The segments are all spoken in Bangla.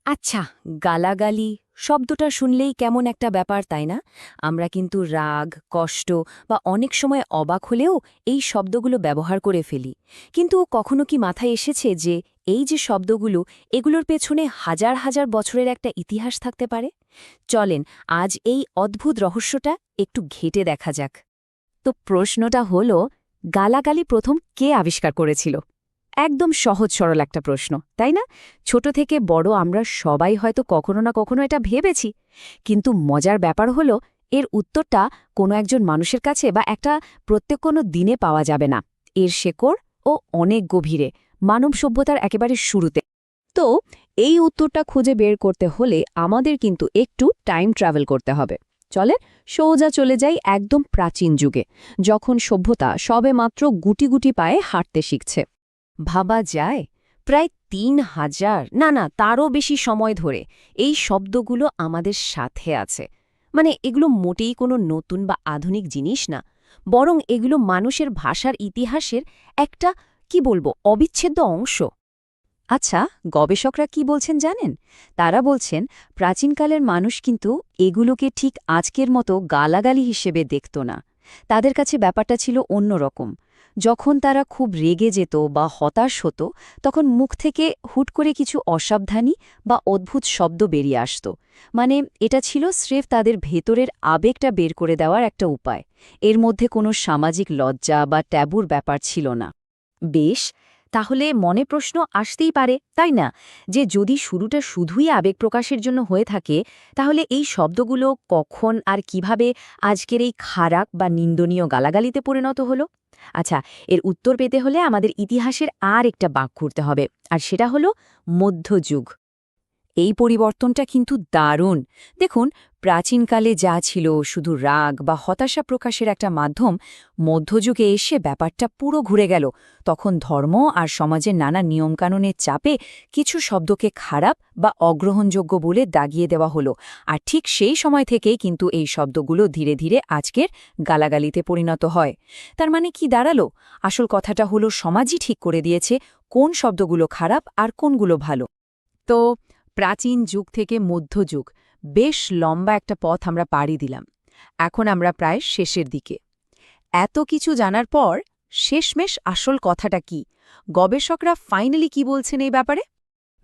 আচ্ছা, গালাগালি শব্দটা শুনলেই কেমন একটা ব্যাপার, তাই না? আমরা কিন্তু রাগ, কষ্ট বা অনেক সময় অবাক হলেও এই শব্দগুলো ব্যবহার করে ফেলি। কিন্তু কখনো কি মাথায় এসেছে যে এই যে শব্দগুলো, এগুলোর পেছনে হাজার হাজার বছরের একটা ইতিহাস থাকতে পারে? চলেন আজ এই অদ্ভুত রহস্যটা একটু ঘেঁটে দেখা যাক। তো প্রশ্নটা হলো, গালাগালি প্রথম কে আবিষ্কার করেছিল? একদম সহজ সরল একটা প্রশ্ন, তাই না? ছোট থেকে বড় আমরা সবাই হয়তো কখনো না কখনো এটা ভেবেছি। কিন্তু মজার ব্যাপার হলো, এর উত্তরটা কোনো একজন মানুষের কাছে বা একটা প্রত্যেক কোনো দিনে পাওয়া যাবে না। এর শেকড় ও অনেক গভীরে, মানব সভ্যতার একেবারে শুরুতে। তো এই উত্তরটা খুঁজে বের করতে হলে আমাদের কিন্তু একটু টাইম ট্রাভেল করতে হবে। চলে সোজা চলে যাই একদম প্রাচীন যুগে, যখন সভ্যতা সবেমাত্র গুটি গুটি পায়ে হাঁটতে শিখছে। ভাবা যায়, প্রায় ৩,০০০, না তারও বেশি সময় ধরে এই শব্দগুলো আমাদের সাথে আছে। মানে এগুলো মোটেই কোনো নতুন বা আধুনিক জিনিস না, বরং এগুলো মানুষের ভাষার ইতিহাসের একটা, কি বলবো, অবিচ্ছেদ্য অংশ। আচ্ছা, গবেষকরা কি বলছেন জানেন? তারা বলছেন প্রাচীনকালের মানুষ কিন্তু এগুলোকে ঠিক আজকের মতো গালাগালি হিসেবে দেখত না। তাদের কাছে ব্যাপারটা ছিল অন্যরকম। যখন তারা খুব রেগে যেত বা হতাশ হতো, তখন মুখ থেকে হুট করে কিছু অসাবধানী বা অদ্ভুত শব্দ বেরিয়ে আসত। মানে এটা ছিল স্রেফ তাদের ভেতরের আবেগটা বের করে দেওয়ার একটা উপায়। এর মধ্যে কোনো সামাজিক লজ্জা বা ট্যাবুর ব্যাপার ছিল না। বেশ, তাহলে মনে প্রশ্ন আসতেই পারে, তাই না, যে যদি শুরুটা শুধুই আবেগ প্রকাশের জন্য হয়ে থাকে, তাহলে এই শব্দগুলো কখন আর কিভাবে আজকের এই খারাপ বা নিন্দনীয় গালাগালিতে পরিণত হলো? আচ্ছা, এর উত্তর পেতে হলে আমাদের ইতিহাসের আর একটা বাঁক ঘুরতে হবে, আর সেটা হলো মধ্যযুগ। এই পরিবর্তনটা কিন্তু দারুণ। দেখুন, প্রাচীনকালে যা ছিল শুধু রাগ বা হতাশা প্রকাশের একটা মাধ্যম, মধ্যযুগে এসে ব্যাপারটা পুরো ঘুরে গেল। তখন ধর্ম আর সমাজের নানা নিয়মকানুনের চাপে কিছু শব্দকে খারাপ বা অগ্রহণযোগ্য বলে দাগিয়ে দেওয়া হলো। আর ঠিক সেই সময় থেকেই কিন্তু এই শব্দগুলো ধীরে ধীরে আজকের গালাগালিতে পরিণত হয়। তার মানে কি দাঁড়ালো? আসল কথাটা হলো, সমাজই ঠিক করে দিয়েছে কোন শব্দগুলো খারাপ আর কোনগুলো ভালো। তো প্রাচীন যুগ থেকে মধ্যযুগ, বেশ লম্বা একটা পথ আমরা পাড়ি দিলাম। এখন আমরা প্রায় শেষের দিকে। এত কিছু জানার পর শেষমেশ আসল কথাটা কি? গবেষকরা ফাইনালি কি বলছেন এই ব্যাপারে?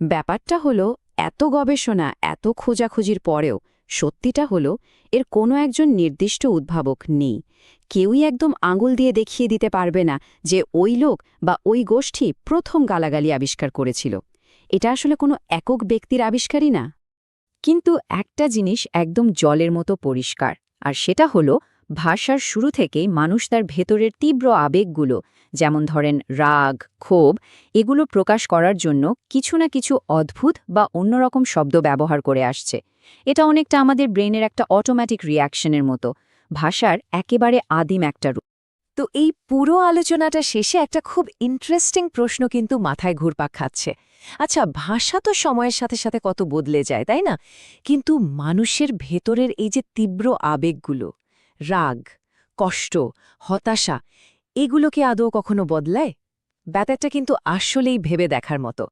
ব্যাপারটা হলো, এত গবেষণা, এত খোঁজাখুঁজির পরেও সত্যিটা হলো, এর কোনো একজন নির্দিষ্ট উদ্ভাবক নেই। কেউই একদম আঙুল দিয়ে দেখিয়ে দিতে পারবে না যে ওই লোক বা ওই গোষ্ঠী প্রথম গালাগালি আবিষ্কার করেছিল। এটা আসলে কোনো একক ব্যক্তির আবিষ্কারই না। কিন্তু একটা জিনিস একদম জলের মতো পরিষ্কার, আর সেটা হলো, ভাষার শুরু থেকেই মানুষ তার ভেতরের তীব্র আবেগগুলো, যেমন ধরেন রাগ, ক্ষোভ, এগুলো প্রকাশ করার জন্য কিছু না কিছু অদ্ভুত বা অন্যরকম শব্দ ব্যবহার করে আসছে। এটা অনেকটা আমাদের ব্রেনের একটা অটোমেটিক রিয়াকশনের মতো, ভাষার একেবারে আদিম একটা রূপ। তো এই পুরো আলোচনাটা শেষে একটা খুব ইন্টারেস্টিং প্রশ্ন কিন্তু মাথায় ঘুরপাক খাচ্ছে। আচ্ছা, ভাষা তো সময়ের সাথে সাথে কত বদলে যায়, তাই না? কিন্তু মানুষের ভেতরের এই যে তীব্র আবেগগুলো, রাগ, কষ্ট, হতাশা, এগুলোকে আদৌ কখনো বদলায়? ব্যাপারটা কিন্তু আসলেই ভেবে দেখার মতো।